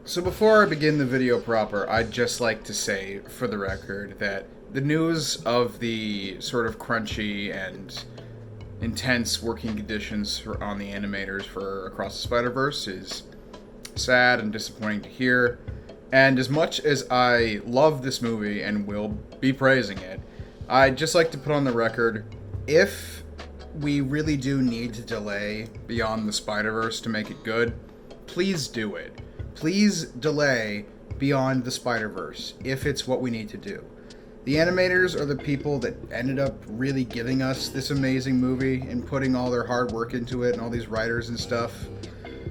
So before I begin the video proper, I'd just like to say, for the record, that the news of the sort of crunchy and intense working conditions on the animators for Across the Spider-Verse is sad and disappointing to hear. And as much as I love this movie and will be praising it, I'd just like to put on the record, if we really do need to delay Beyond the Spider-Verse to make it good, please do it. Please delay Beyond the Spider-Verse if it's what we need to do. The animators are the people that ended up really giving us this amazing movie and putting all their hard work into it, and all these writers and stuff.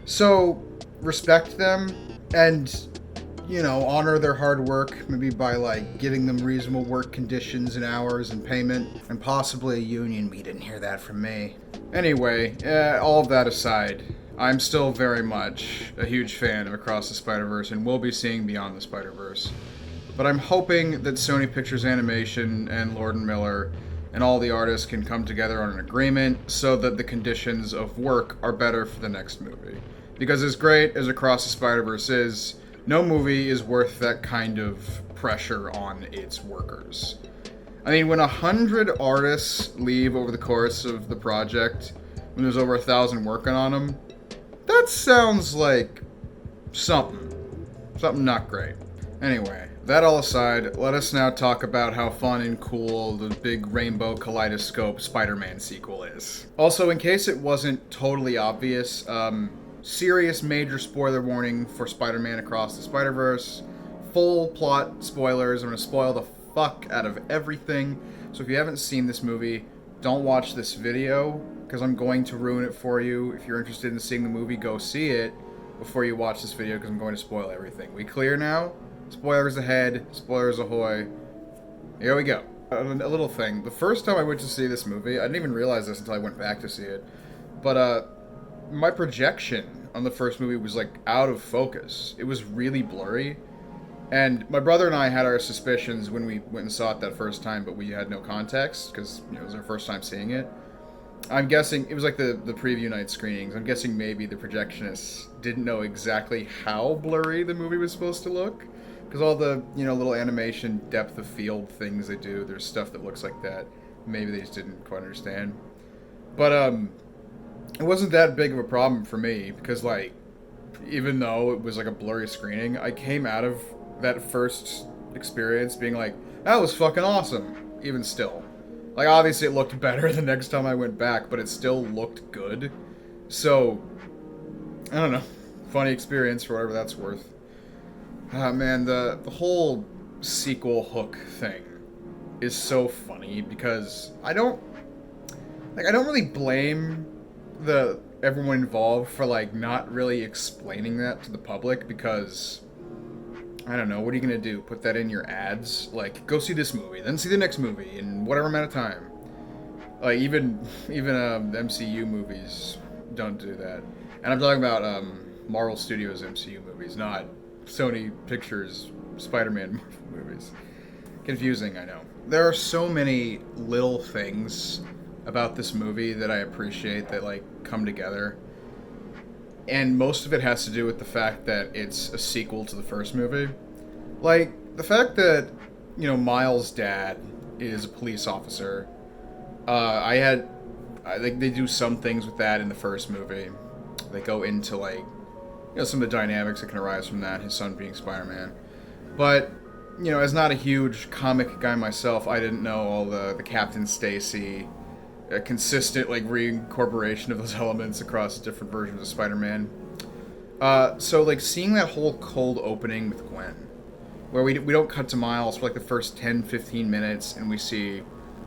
So, respect them and, honor their hard work, maybe by, giving them reasonable work conditions and hours and payment, and possibly a union. We didn't hear that from me. Anyway, all of that aside, I'm still very much a huge fan of Across the Spider-Verse and will be seeing Beyond the Spider-Verse. But I'm hoping that Sony Pictures Animation and Lord & Miller and all the artists can come together on an agreement so that the conditions of work are better for the next movie. Because as great as Across the Spider-Verse is, no movie is worth that kind of pressure on its workers. I mean, when 100 artists leave over the course of the project, when there's over 1,000 working on them, that sounds like something not great. Anyway, that all aside, let us now talk about how fun and cool the big rainbow kaleidoscope Spider-Man sequel is. Also, in case it wasn't totally obvious, serious major spoiler warning for Spider-Man Across the Spider-Verse. Full plot spoilers. I'm going to spoil the fuck out of everything. So if you haven't seen this movie, don't watch this video, because I'm going to ruin it for you. If you're interested in seeing the movie, go see it before you watch this video, because I'm going to spoil everything. We clear now? Spoilers ahead. Spoilers ahoy. Here we go. A little thing. The first time I went to see this movie, I didn't even realize this until I went back to see it, but my projection on the first movie was out of focus. It was really blurry. And my brother and I had our suspicions when we went and saw it that first time, but we had no context, because it was our first time seeing it. I'm guessing, it was like the preview night screenings, I'm guessing maybe the projectionists didn't know exactly how blurry the movie was supposed to look. Because all the, little animation depth of field things they do, there's stuff that looks like that. Maybe they just didn't quite understand. But, it wasn't that big of a problem for me, because, even though it was a blurry screening, I came out of that first experience being that was fucking awesome, even still. Obviously it looked better the next time I went back, but it still looked good. So, I don't know. Funny experience for whatever that's worth. Man, the whole sequel hook thing is so funny, because I don't really blame everyone involved for not really explaining that to the public, because I don't know, what are you gonna do? Put that in your ads? Go see this movie, then see the next movie in whatever amount of time. Even MCU movies don't do that. And I'm talking about Marvel Studios MCU movies, not Sony Pictures Spider-Man movies. Confusing, I know. There are so many little things about this movie that I appreciate that come together. And most of it has to do with the fact that it's a sequel to the first movie. The fact that, Miles' dad is a police officer. I think they do some things with that in the first movie. They go into, some of the dynamics that can arise from that, his son being Spider-Man. But, as not a huge comic guy myself, I didn't know all the Captain Stacy, a consistent reincorporation of those elements across different versions of Spider-Man. So seeing that whole cold opening with Gwen, where we don't cut to Miles for the first 10-15 minutes, and we see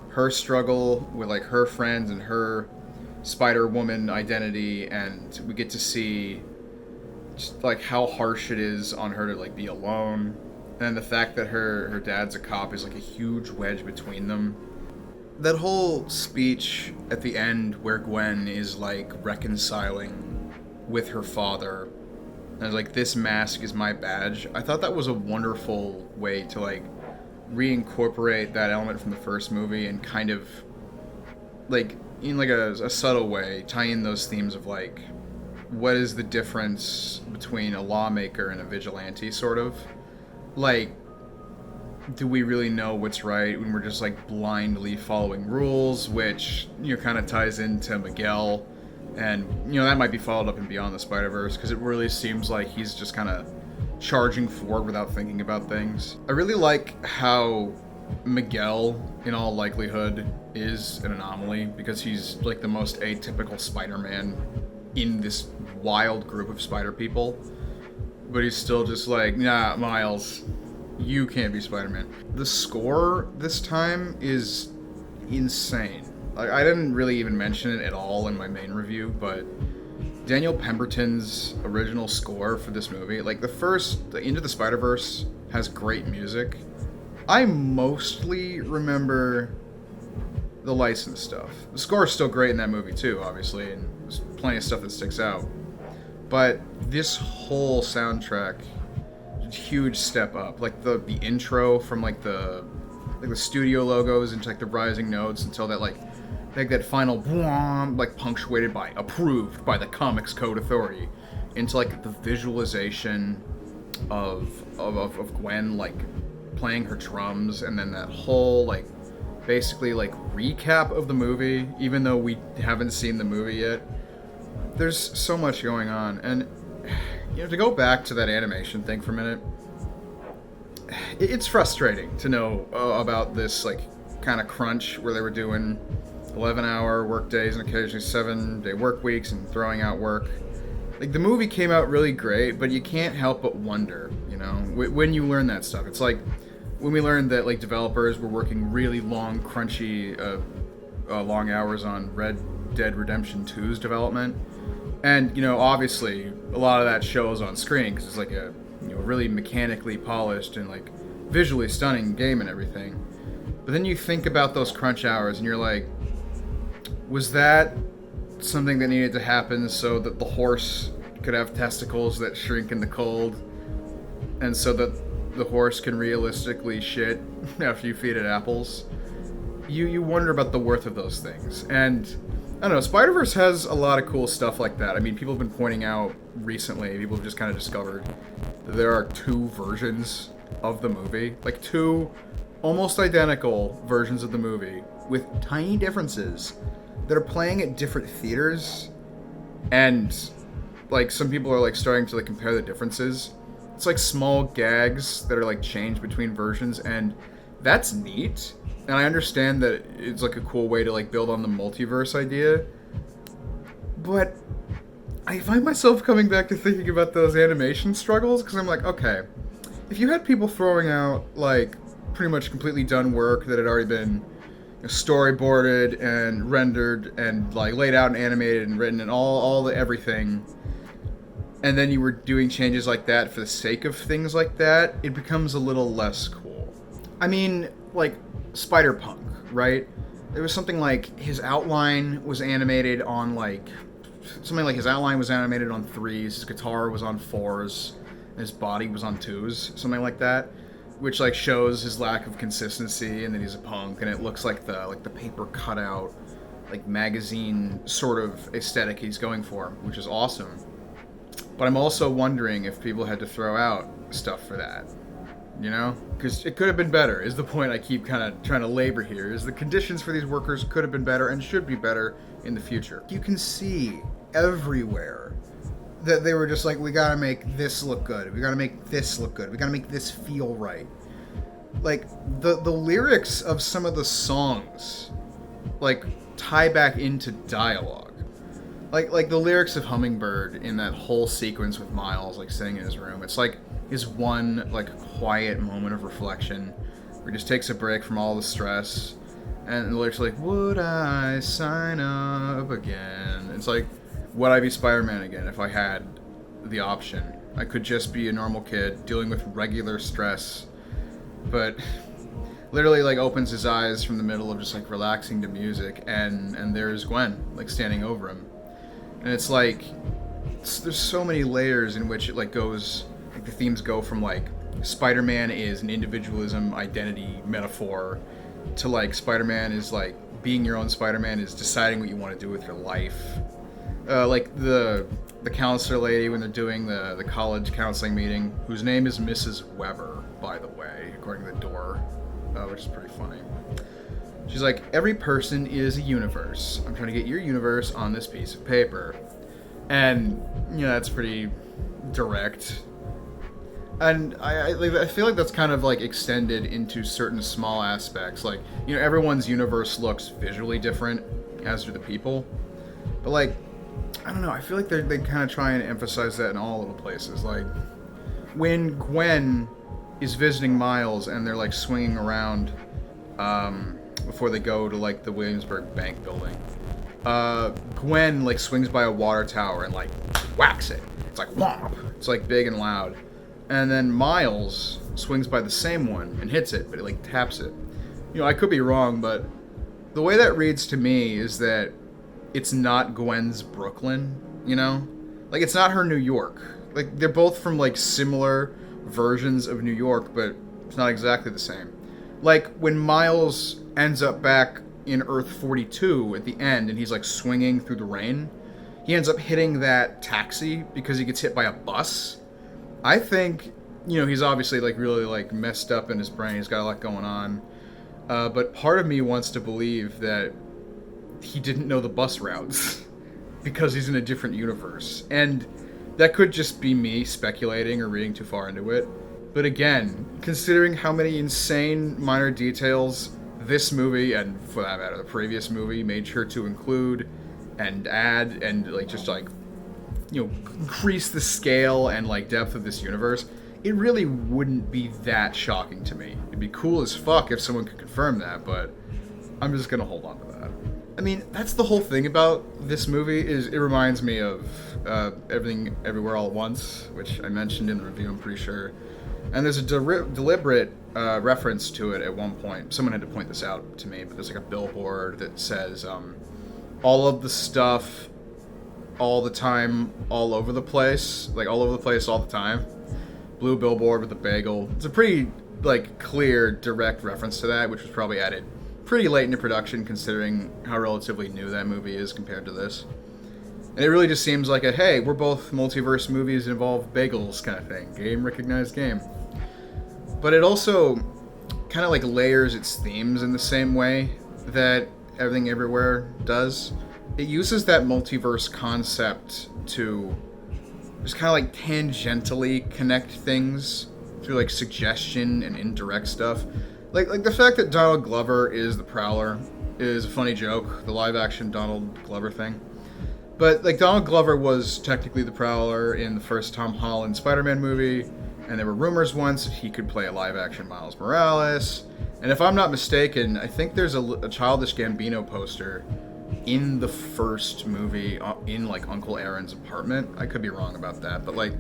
her struggle with her friends and her Spider-Woman identity, and we get to see just how harsh it is on her to be alone, and the fact that her dad's a cop is a huge wedge between them. That whole speech at the end where Gwen is reconciling with her father, and is this mask is my badge, I thought that was a wonderful way to reincorporate that element from the first movie and kind of in a subtle way tie in those themes of what is the difference between a lawmaker and a vigilante, sort of. Like, do we really know what's right when we're just like blindly following rules, which, you know, kind of ties into Miguel, and, you know, that might be followed up in Beyond the Spider-Verse, because it really seems like he's just kind of charging forward without thinking about things. I really like how Miguel, in all likelihood, is an anomaly, because he's like the most atypical Spider-Man in this wild group of spider people, but he's still just like, nah, Miles, you can't be Spider-Man. The score this time is insane. I didn't really even mention it at all in my main review, but Daniel Pemberton's original score for this movie, like the Into the Spider-Verse has great music. I mostly remember the licensed stuff. The score is still great in that movie too, obviously, and there's plenty of stuff that sticks out. But this whole soundtrack, huge step up. Like the intro from like the studio logos into like the rising notes until that that final boom, like punctuated by approved by the Comics Code Authority, into like the visualization of Gwen like playing her drums, and then that whole like basically like recap of the movie, even though we haven't seen the movie yet. There's so much going on, and you know, to go back to that animation thing for a minute, it's frustrating to know about this like kind of crunch where they were doing 11-hour work days and occasionally 7-day work weeks and throwing out work. Like, the movie came out really great, but you can't help but wonder, you know, when you learn that stuff. It's like when we learned that like developers were working really long, crunchy, long hours on Red Dead Redemption 2's development. And, you know, obviously, a lot of that shows on screen because it's like a, you know, really mechanically polished and like visually stunning game and everything. But then you think about those crunch hours and you're like, was that something that needed to happen so that the horse could have testicles that shrink in the cold, and so that the horse can realistically shit after you feed it apples? You wonder about the worth of those things. And I don't know, Spider-Verse has a lot of cool stuff like that. I mean, people have been pointing out recently, people have just kind of discovered that there are 2 versions of the movie. Like 2 almost identical versions of the movie with tiny differences that are playing at different theaters. And like some people are like starting to like compare the differences. It's like small gags that are like changed between versions, and that's neat. And I understand that it's like a cool way to like build on the multiverse idea, but I find myself coming back to thinking about those animation struggles, because I'm like, okay, if you had people throwing out like pretty much completely done work that had already been storyboarded and rendered and like laid out and animated and written and all the everything, and then you were doing changes like that for the sake of things like that, it becomes a little less cool. I mean, like Spider-Punk, right? There was something like his outline was animated on like his outline was animated on 3s, his guitar was on 4s, and his body was on 2s, something like that, which like shows his lack of consistency, and that he's a punk, and it looks like the paper cutout like magazine sort of aesthetic he's going for, which is awesome. But I'm also wondering if people had to throw out stuff for that. You know? Because it could have been better, is the point I keep kind of trying to labor here, is the conditions for these workers could have been better and should be better in the future. You can see everywhere that they were just like, we gotta make this look good, we gotta make this look good, we gotta make this feel right. Like, the lyrics of some of the songs, like, tie back into dialogue. Like the lyrics of Hummingbird in that whole sequence with Miles, like, sitting in his room. It's like his one, like, quiet moment of reflection where he just takes a break from all the stress. And the lyrics are like, would I sign up again? It's like, would I be Spider-Man again if I had the option? I could just be a normal kid dealing with regular stress. But literally, like, opens his eyes from the middle of just, like, relaxing to music, and there's Gwen, like, standing over him. And it's like, there's so many layers in which it like goes, like the themes go from like Spider-Man is an individualism identity metaphor to like Spider-Man is like being your own Spider-Man is deciding what you want to do with your life. Like the the counselor lady when they're doing the college counseling meeting, whose name is Mrs. Weber, by the way, according to the door, which is pretty funny. She's like, every person is a universe. I'm trying to get your universe on this piece of paper. And, that's pretty direct. And I feel like that's kind of like extended into certain small aspects. Like, everyone's universe looks visually different, as do the people. But like, I don't know, I feel like they kind of try and emphasize that in all little places. Like, when Gwen is visiting Miles and they're like swinging around before they go to like the Williamsburg Bank building, Gwen like swings by a water tower and like whacks it. It's like whomp. It's like big and loud. And then Miles swings by the same one and hits it, but it like taps it. I could be wrong, but the way that reads to me is that it's not Gwen's Brooklyn, Like, it's not her New York. Like, they're both from like similar versions of New York, but it's not exactly the same. Like, when Miles ends up back in Earth 42 at the end and he's like swinging through the rain, he ends up hitting that taxi because he gets hit by a bus. I think, he's obviously like really like messed up in his brain. He's got a lot going on. But part of me wants to believe that he didn't know the bus routes because he's in a different universe. And that could just be me speculating or reading too far into it. But again, considering how many insane minor details this movie, and for that matter, the previous movie, made sure to include and add and like just like, increase the scale and like depth of this universe, it really wouldn't be that shocking to me. It'd be cool as fuck if someone could confirm that, but I'm just gonna hold on to that. I mean, that's the whole thing about this movie, is it reminds me of Everything Everywhere All at Once, which I mentioned in the review, I'm pretty sure. And there's a deliberate reference to it at one point. Someone had to point this out to me, but there's like a billboard that says, all of the stuff, all the time, all over the place. Like, all over the place, all the time. Blue billboard with a bagel. It's a pretty, like, clear, direct reference to that, which was probably added pretty late into production, considering how relatively new that movie is compared to this. And it really just seems like a, hey, we're both multiverse movies that involve bagels kind of thing. Game, recognized game. But it also kind of, like, layers its themes in the same way that Everything Everywhere does. It uses that multiverse concept to just kind of like tangentially connect things through like suggestion and indirect stuff. Like the fact that Donald Glover is the Prowler is a funny joke, the live action Donald Glover thing. But like Donald Glover was technically the Prowler in the first Tom Holland Spider-Man movie, and there were rumors once that he could play a live action Miles Morales. And if I'm not mistaken, I think there's a Childish Gambino poster in the first movie in like Uncle Aaron's apartment. I could be wrong about that, but like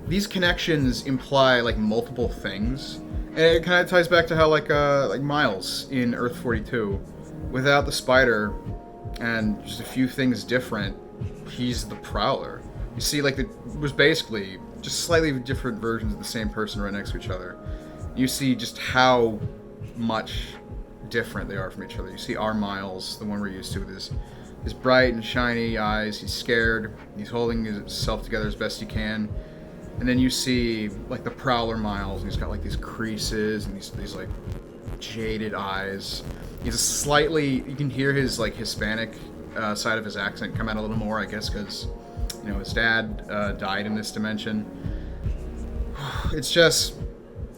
these connections imply like multiple things, and it kind of ties back to how like Miles in Earth 42, without the spider and just a few things different, he's the Prowler. You see, like, it was basically just slightly different versions of the same person right next to each other. You see just how much different they are from each other. You see our Miles, the one we're used to, with his bright and shiny eyes. He's scared. He's holding himself together as best he can. And then you see, like, the Prowler Miles, and he's got, like, these creases and these like, jaded eyes. He's a slightly... You can hear his, like, Hispanic side of his accent come out a little more, I guess, because, you know, his dad died in this dimension. It's just...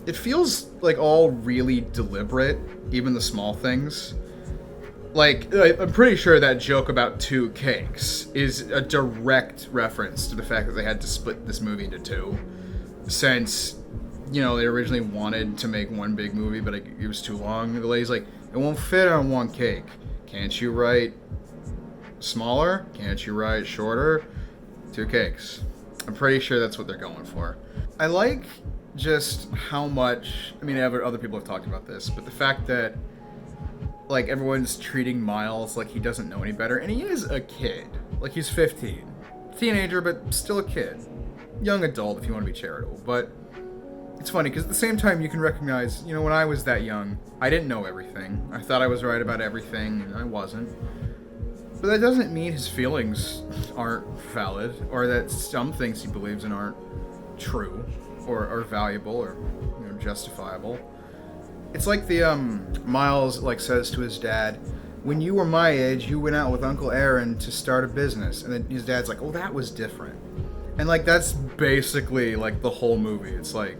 It feels, like, all really deliberate, even the small things. Like, I'm pretty sure that joke about two cakes is a direct reference to the fact that they had to split this movie into two. Since, you know, they originally wanted to make one big movie, but it was too long. The lady's like, it won't fit on one cake. Can't you write smaller? Can't you write shorter? Two cakes. I'm pretty sure that's what they're going for. I like just how much... I mean, other people have talked about this, but the fact that like, everyone's treating Miles like he doesn't know any better, and he is a kid. Like, he's 15. Teenager, but still a kid. Young adult, if you want to be charitable. But it's funny, because at the same time, you can recognize, you know, when I was that young, I didn't know everything. I thought I was right about everything, and I wasn't. But that doesn't mean his feelings aren't valid, or that some things he believes in aren't true, or valuable, or justifiable. It's like the Miles like says to his dad, "When you were my age, you went out with Uncle Aaron to start a business," and then his dad's like, "Oh, that was different." And like that's basically like the whole movie. It's like,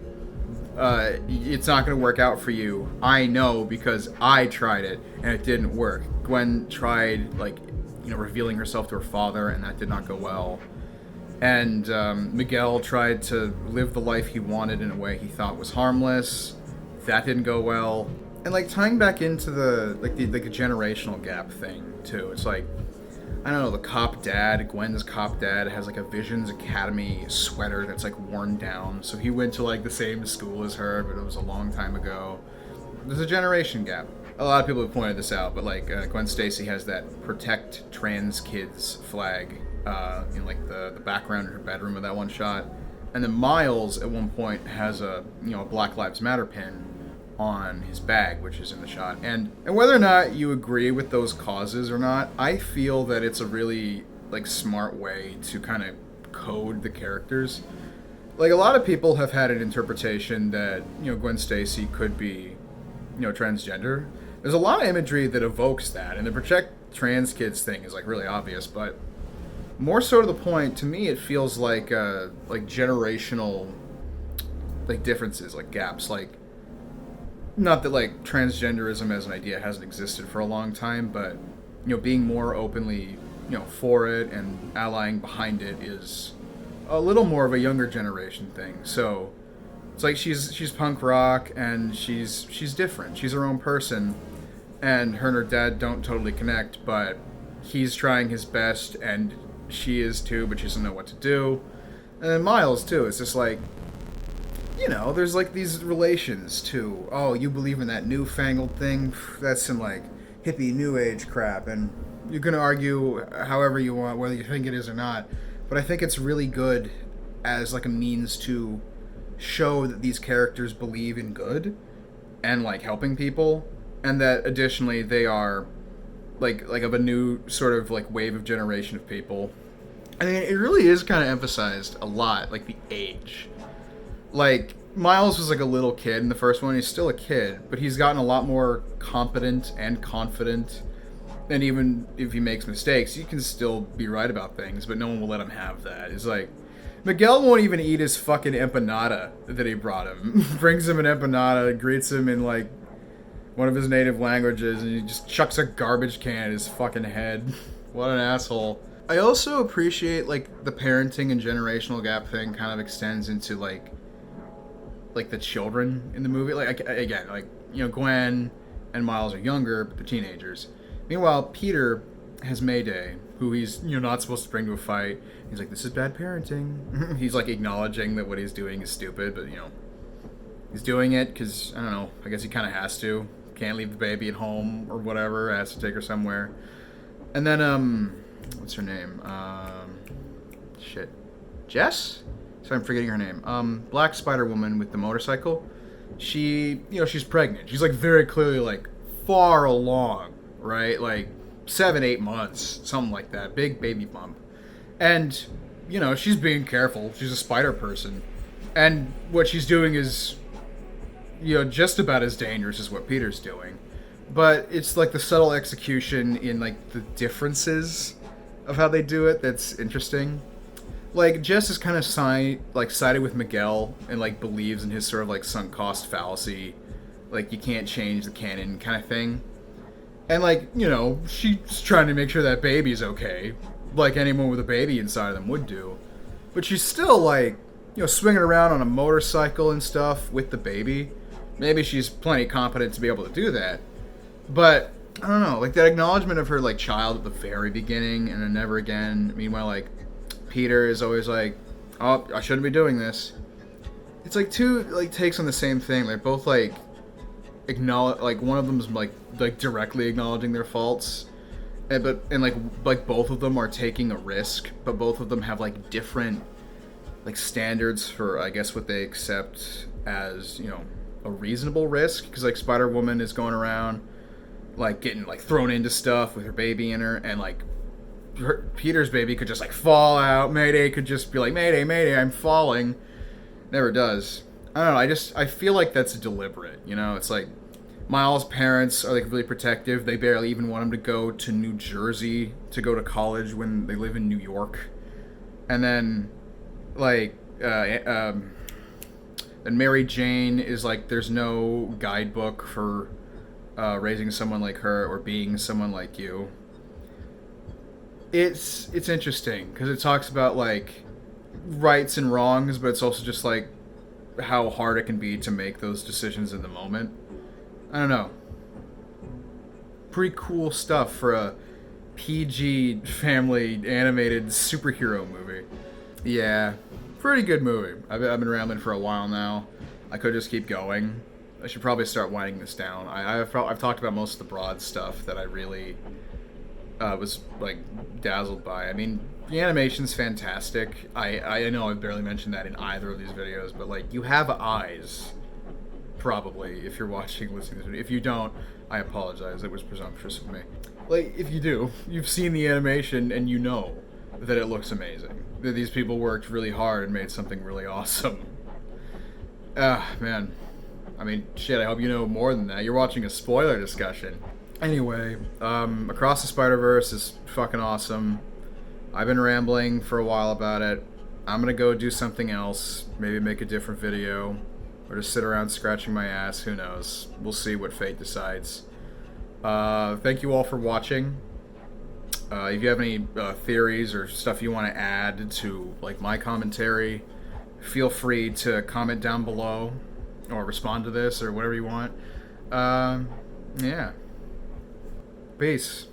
it's not going to work out for you. I know because I tried it and it didn't work. Gwen tried like revealing herself to her father, and that did not go well. And Miguel tried to live the life he wanted in a way he thought was harmless. That didn't go well. And like tying back into the generational gap thing too. It's like, I don't know, the cop dad, Gwen's cop dad, has like a Visions Academy sweater that's like worn down. So he went to like the same school as her, but it was a long time ago. There's a generation gap. A lot of people have pointed this out, but like Gwen Stacy has that Protect Trans Kids flag in like the background in her bedroom of that one shot. And then Miles at one point has a Black Lives Matter pin on his bag, which is in the shot. And whether or not you agree with those causes or not, I feel that it's a really like smart way to kind of code the characters. Like a lot of people have had an interpretation that Gwen Stacy could be transgender. There's a lot of imagery that evokes that, and the Protect Trans Kids thing is like really obvious, but more so to the point, to me it feels like generational like differences, like gaps. Like, not that like transgenderism as an idea hasn't existed for a long time, but being more openly for it and allying behind it is a little more of a younger generation thing. So it's like she's punk rock and she's different. She's her own person, and her dad don't totally connect, but he's trying his best and she is too, but she doesn't know what to do. And then Miles too. It's just like, there's like these relations too. Oh, you believe in that newfangled thing? That's some like hippie new age crap, and you can argue however you want whether you think it is or not. But I think it's really good as like a means to show that these characters believe in good and like helping people, and that additionally they are like of a new sort of like wave of generation of people. I mean, it really is kind of emphasized a lot, like the age. Like, Miles was like a little kid in the first one. He's still a kid, but he's gotten a lot more competent and confident. And even if he makes mistakes, he can still be right about things, but no one will let him have that. It's like, Miguel won't even eat his fucking empanada that he brought him. Brings him an empanada, greets him in like one of his native languages, and he just chucks a garbage can at his fucking head. What an asshole. I also appreciate like the parenting and generational gap thing kind of extends into like the children in the movie. Like, again, like, Gwen and Miles are younger, but they're teenagers. Meanwhile, Peter has Mayday, who he's, not supposed to bring to a fight. He's like, this is bad parenting. He's, like, acknowledging that what he's doing is stupid, but, he's doing it because, I don't know, I guess he kind of has to. Can't leave the baby at home or whatever. Has to take her somewhere. And then, what's her name? Jess? So I'm forgetting her name. Black Spider-Woman with the motorcycle. She, she's pregnant. She's like very clearly like far along, right? Like 7-8 months, something like that. Big baby bump. And, she's being careful. She's a spider person. And what she's doing is, just about as dangerous as what Peter's doing. But it's like the subtle execution in like the differences of how they do it that's interesting. Like, Jess is kind of sided with Miguel and, like, believes in his sort of, like, sunk cost fallacy. Like, you can't change the canon kind of thing. And, like, she's trying to make sure that baby's okay. Like anyone with a baby inside of them would do. But she's still, like, swinging around on a motorcycle and stuff with the baby. Maybe she's plenty competent to be able to do that. But, I don't know, like, that acknowledgement of her, like, child at the very beginning and then never again. Meanwhile, like, Peter is always like, oh, I shouldn't be doing this. It's like two like takes on the same thing. They're both like acknowledge, like one of them's like directly acknowledging their faults, and like both of them are taking a risk, but both of them have like different like standards for I guess what they accept as a reasonable risk. Because like Spider-Woman is going around like getting like thrown into stuff with her baby in her, and like Peter's baby could just like fall out. Mayday could just be like, Mayday, Mayday, I'm falling. Never does. I don't know. I feel like that's deliberate. You know, it's like Miles' parents are like really protective. They barely even want him to go to New Jersey to go to college when they live in New York. And then, like, and Mary Jane is like, there's no guidebook for raising someone like her or being someone like you. It's interesting because it talks about like rights and wrongs, but it's also just like how hard it can be to make those decisions in the moment. I don't know. Pretty cool stuff for a PG family animated superhero movie. Yeah, pretty good movie. I've been rambling for a while now. I could just keep going. I should probably start winding this down. I've talked about most of the broad stuff that I really was like dazzled by. I mean, the animation's fantastic. I know I've barely mentioned that in either of these videos, but like, you have eyes, probably, if you're watching, listening to this video. If you don't, I apologize. It was presumptuous of me. Like, if you do, you've seen the animation and you know that it looks amazing. That these people worked really hard and made something really awesome. Man. I mean, shit, I hope you know more than that. You're watching a spoiler discussion. Anyway, Across the Spider-Verse is fucking awesome. I've been rambling for a while about it. I'm gonna go do something else. Maybe make a different video. Or just sit around scratching my ass. Who knows? We'll see what fate decides. Thank you all for watching. If you have any theories or stuff you want to add to like my commentary, feel free to comment down below or respond to this or whatever you want. Yeah. Peace.